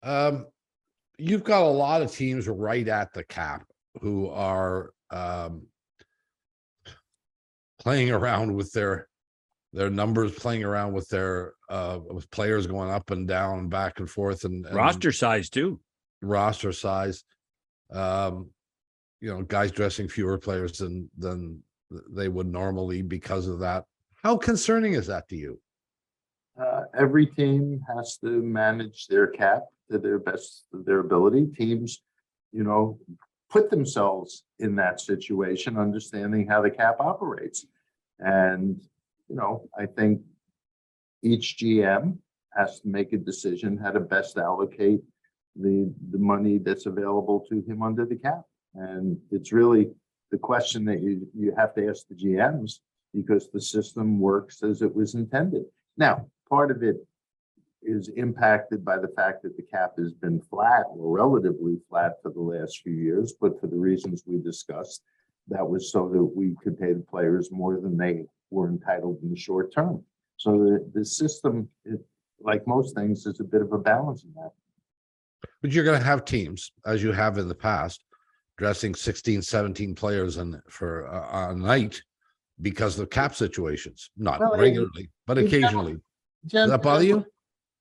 Um, you've got a lot of teams right at the cap who are playing around with their numbers, playing around with their with players going up and down, back and forth, and roster size too. Roster size. You know, guys dressing fewer players than they would normally because of that. How concerning is that to you? Every team has to manage their cap to their best of their ability. Teams, put themselves in that situation, understanding how the cap operates. And, I think each GM has to make a decision how to best allocate the money that's available to him under the cap. And it's really the question that you have to ask the GMs, because the system works as it was intended. Now, part of it is impacted by the fact that the cap has been flat or relatively flat for the last few years, but for the reasons we discussed, that was so that we could pay the players more than they were entitled in the short term. So the system, like most things, is a bit of a balancing act. But you're going to have teams, as you have in the past, dressing 16, 17 players for a night because of cap situations, not regularly, but occasionally. Does that bother you?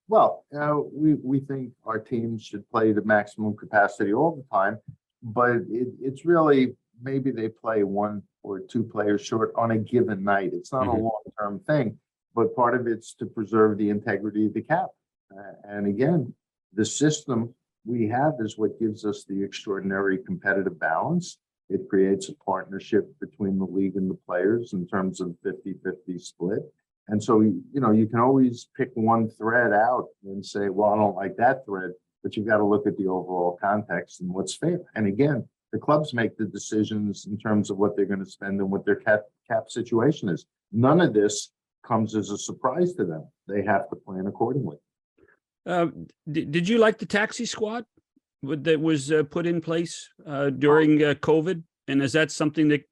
Well, we think our teams should play to maximum capacity all the time, but it's really maybe they play one or two players short on a given night. It's not a long-term thing, but part of it's to preserve the integrity of the cap. And again, the system we have is what gives us the extraordinary competitive balance. It creates a partnership between the league and the players in terms of 50-50 split. And so, you can always pick one thread out and say, well, I don't like that thread, but you've got to look at the overall context and what's fair. And again, the clubs make the decisions in terms of what they're going to spend and what their cap situation is. None of this comes as a surprise to them. They have to plan accordingly. Did you like the taxi squad that was put in place during COVID? And is that something that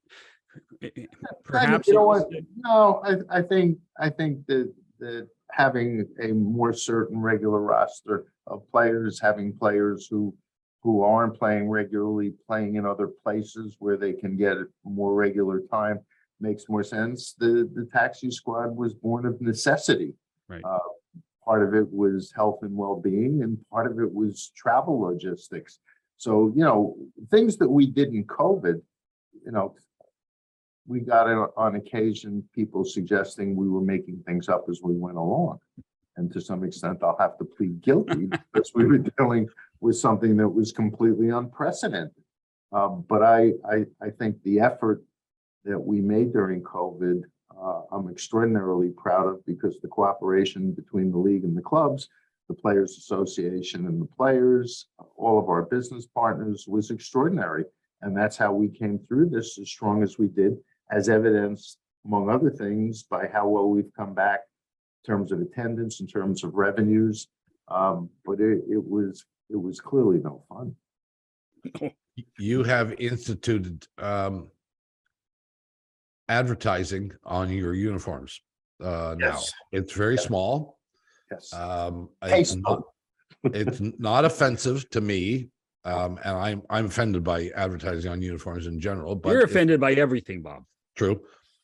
perhaps? No, I think that having a more certain regular roster of players, having players who aren't playing regularly, playing in other places where they can get more regular time makes more sense. The taxi squad was born of necessity. Right. Part of it was health and well-being, and part of it was travel logistics. So, things that we did in COVID, we got on occasion people suggesting we were making things up as we went along. And to some extent, I'll have to plead guilty because we were dealing with something that was completely unprecedented. But I think the effort that we made during COVID, I'm extraordinarily proud of, because the cooperation between the league and the clubs, the Players Association and the players, all of our business partners, was extraordinary. And that's how we came through this as strong as we did, as evidenced, among other things, by how well we've come back in terms of attendance, in terms of revenues. But it was clearly no fun. You have instituted advertising on your uniforms now. It's very small. Yes. It's not offensive to me, and I'm offended by advertising on uniforms in general. But you're offended by everything, Bob. True.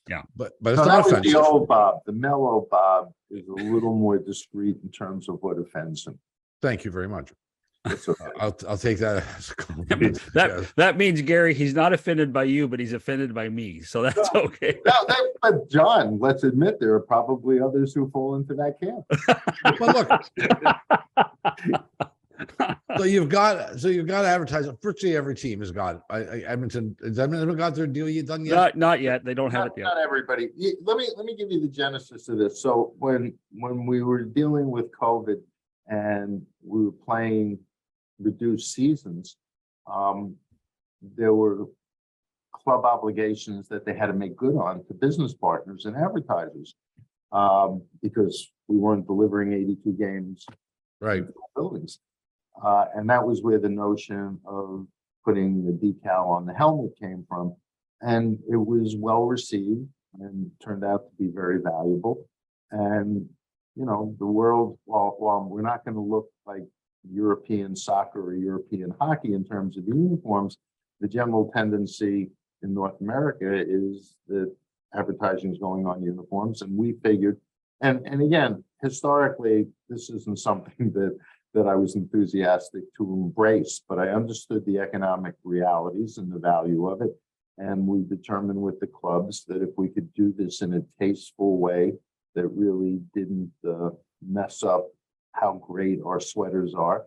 Yeah, but it's not offensive. The old Bob, the mellow Bob, is a little more discreet in terms of what offends him. Thank you very much. Okay. I'll take that as a compliment. That means, Gary, he's not offended by you, but he's offended by me. So that's okay. But John, let's admit there are probably others who fall into that camp. But look, so you've got advertising. Virtually every team has got it. Edmonton, has Edmonton got their deal done yet? Not yet. They don't have it yet. Not everybody. Let me give you the genesis of this. So when we were dealing with COVID and we were playing reduced seasons, there were club obligations that they had to make good on to business partners and advertisers, because we weren't delivering 82 games Right. buildings. And that was where the notion of putting the decal on the helmet came from. And it was well received and turned out to be very valuable. And, the world, while we're not going to look like European soccer or European hockey in terms of the uniforms, the general tendency in North America is that advertising is going on uniforms, and we figured, and again, historically, this isn't something that I was enthusiastic to embrace, but I understood the economic realities and the value of it. And we determined with the clubs that if we could do this in a tasteful way that really didn't mess up how great our sweaters are,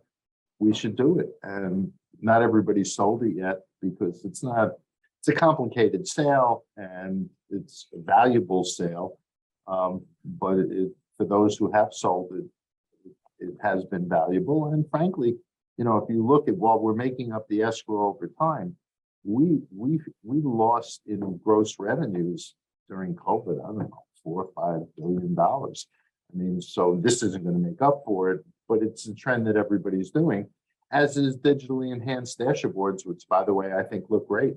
we should do it. And not everybody sold it yet because it's a complicated sale and it's a valuable sale. But for those who have sold it, it has been valuable. And frankly, you know, if you look at while we're making up the escrow over time, we lost in gross revenues during COVID, I don't know, $4 or $5 billion. I mean, so this isn't going to make up for it, but it's a trend that everybody's doing, as is digitally enhanced dashboards, which, by the way, I think look great.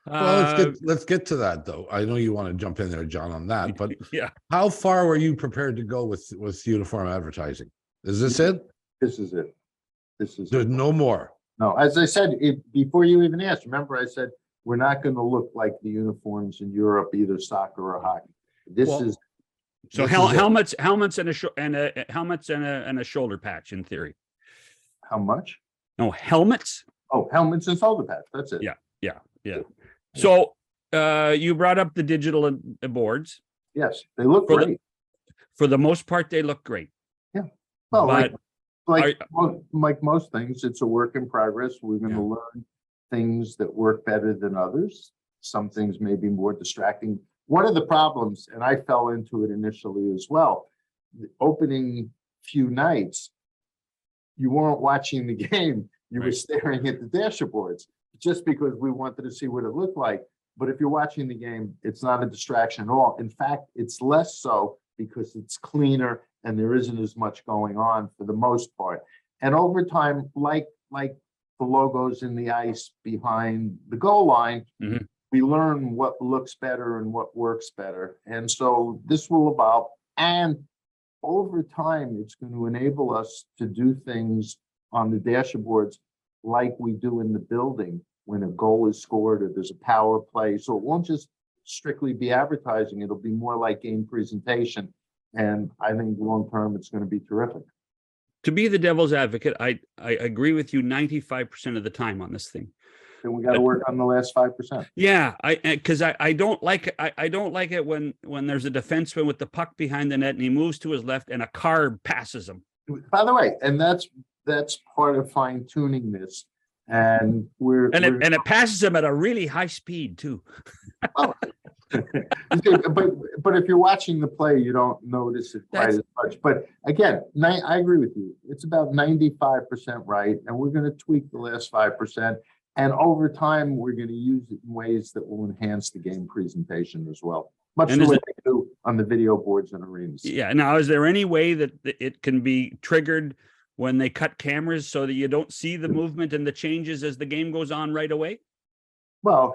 Well, let's get to that though. I know you want to jump in there, John, on that, but Yeah. how far were you prepared to go with uniform advertising? Is this it? This is it. This is There's it. no more. No, as I said, before you even asked, remember I said, we're not going to look like the uniforms in Europe, either soccer or hockey. This Well, is. So this is it. helmets and a shoulder patch in theory. How much? No, helmets. Oh, helmets and shoulder pads. That's it. Yeah. So you brought up the digital boards. Yes, they look For great. For the most part, they look great. Well, but like most things, it's a work in progress. We're going to learn things that work better than others. Some things may be more distracting. One of the problems, and I fell into it initially as well, the opening few nights, you weren't watching the game. You were staring at the dashboards just because we wanted to see what it looked like. But if you're watching the game, it's not a distraction at all. In fact, it's less so because it's cleaner and there isn't as much going on for the most part. And over time, like the logos in the ice behind the goal line, we learn what looks better and what works better. And so this will evolve. And over time, it's going to enable us to do things on the dashboards like we do in the building when a goal is scored or there's a power play. So it won't just strictly be advertising. It'll be more like game presentation. And I think long term, it's going to be terrific. To be the devil's advocate, I agree with you 95% of the time on this thing. Then we got to work on the last 5%. Yeah, because I don't like it when there's a defenseman with the puck behind the net and he moves to his left and a car passes him. By the way, and that's part of fine tuning this. And it passes him at a really high speed too. Oh. but if you're watching the play, you don't notice it quite as much. But again, I agree with you. It's about 95% right, and we're going to tweak the last 5%. And over time, we're going to use it in ways that will enhance the game presentation as well, much the way they do on the video boards and arenas. Yeah. Now, is there any way that it can be triggered when they cut cameras so that you don't see the movement and the changes as the game goes on right away? Well,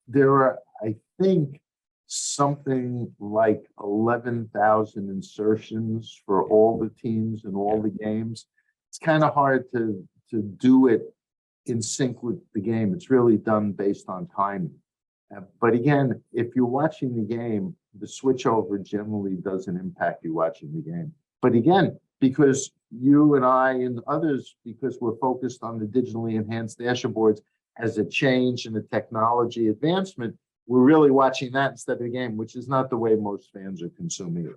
there are, I think, something like 11,000 insertions for all the teams and all the games. It's kind of hard to do it in sync with the game. It's really done based on timing. But again, if you're watching the game, the switchover generally doesn't impact you watching the game. But again, because you and I and others, because we're focused on the digitally enhanced dashboards as a change in the technology advancement, we're really watching that instead of the game, which is not the way most fans are consuming it.